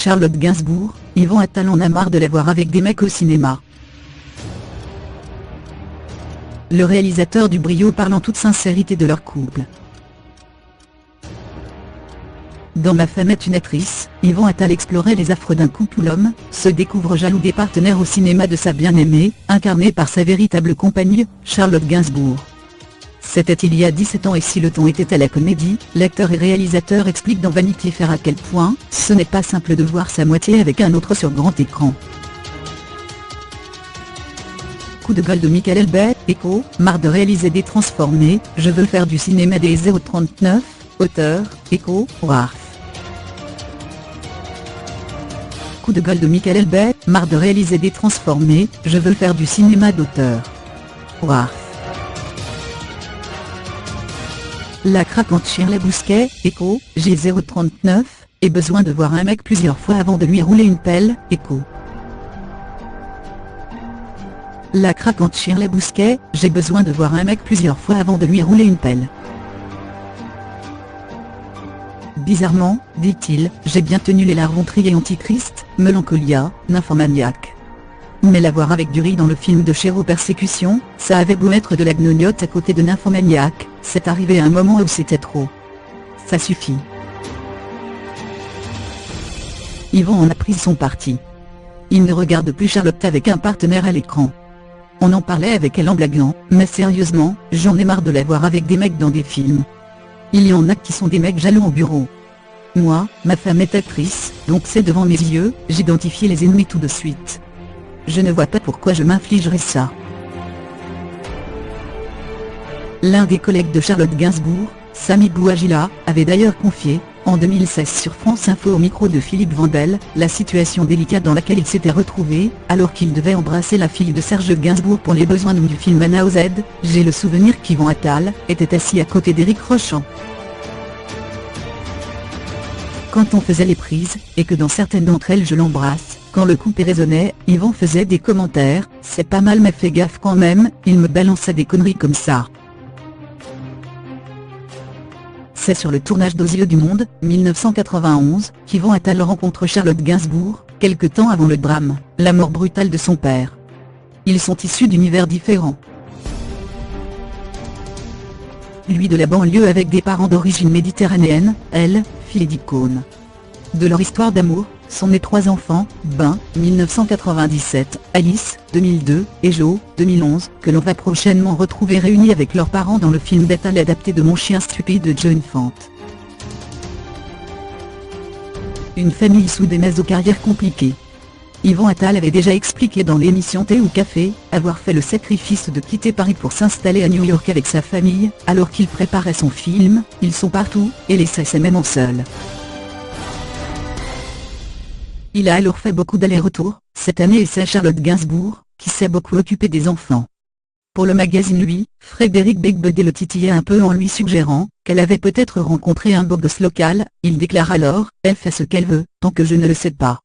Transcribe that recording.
Charlotte Gainsbourg, Yvon Attal en a marre de la voir avec des mecs au cinéma. Le réalisateur du Brio parle en toute sincérité de leur couple. Dans Ma femme est une actrice, Yvon Attal explorait les affres d'un couple où l'homme se découvre jaloux des partenaires au cinéma de sa bien-aimée, incarnée par sa véritable compagne, Charlotte Gainsbourg. C'était il y a 17 ans et si le ton était à la comédie, l'acteur et réalisateur explique dans Vanity Fair à quel point ce n'est pas simple de voir sa moitié avec un autre sur grand écran. Coup de gueule de Michael Elbet, Echo, marre de réaliser des transformés, je veux faire du cinéma des 039, auteur, Echo, Warf. Coup de gueule de Michael Elbet, marre de réaliser des transformés, je veux faire du cinéma d'auteur. Warf. La craquante Shirley Bousquet, Echo, j'ai 039, et besoin de voir un mec plusieurs fois avant de lui rouler une pelle, Echo. La craquante Shirley Bousquet, j'ai besoin de voir un mec plusieurs fois avant de lui rouler une pelle. Bizarrement, dit-il, j'ai bien tenu les larmes triées Antichrist, Mélancolia, Nymphomaniac. Mais la voir avec du riz dans le film de Chéreau Persécution, ça avait beau mettre de la gnognotte à côté de Nymphomaniac, c'est arrivé à un moment où c'était trop. Ça suffit. Yvon en a pris son parti. Il ne regarde plus Charlotte avec un partenaire à l'écran. On en parlait avec elle en blaguant, mais sérieusement, j'en ai marre de la voir avec des mecs dans des films. Il y en a qui sont des mecs jaloux au bureau. Moi, ma femme est actrice, donc c'est devant mes yeux, j'identifiais les ennemis tout de suite. Je ne vois pas pourquoi je m'infligerais ça. L'un des collègues de Charlotte Gainsbourg, Sami Bouajila, avait d'ailleurs confié, en 2016 sur France Info au micro de Philippe Vandel, la situation délicate dans laquelle il s'était retrouvé, alors qu'il devait embrasser la fille de Serge Gainsbourg pour les besoins du film Anna aux Z. J'ai le souvenir qu'Yvon Attal était assis à côté d'Éric Rochant. Quand on faisait les prises, et que dans certaines d'entre elles je l'embrasse, quand le coupé résonnait, Yvon faisait des commentaires, c'est pas mal mais fais gaffe quand même, il me balançait des conneries comme ça. C'est sur le tournage d'Aux yeux du monde, 1991, qu'Yvon Attal rencontre Charlotte Gainsbourg, quelque temps avant le drame, la mort brutale de son père. Ils sont issus d'univers différents. Lui de la banlieue avec des parents d'origine méditerranéenne, elle, fille d'icône. De leur histoire d'amour, sont nés 3 enfants, Ben, 1997, Alice, 2002, et Joe, 2011, que l'on va prochainement retrouver réunis avec leurs parents dans le film d'Attal adapté de Mon chien stupide de Joe Infant. Une famille soudée mais aux carrières compliquées. Yvon Attal avait déjà expliqué dans l'émission Thé ou Café, avoir fait le sacrifice de quitter Paris pour s'installer à New York avec sa famille, alors qu'il préparait son film, Ils sont partout, et laissait ses mamans seules. Il a alors fait beaucoup d'allers-retours, cette année et c'est Charlotte Gainsbourg, qui s'est beaucoup occupée des enfants. Pour le magazine Lui, Frédéric Beigbeder le titillait un peu en lui suggérant qu'elle avait peut-être rencontré un beau gosse local, il déclare alors, elle fait ce qu'elle veut, tant que je ne le sais pas.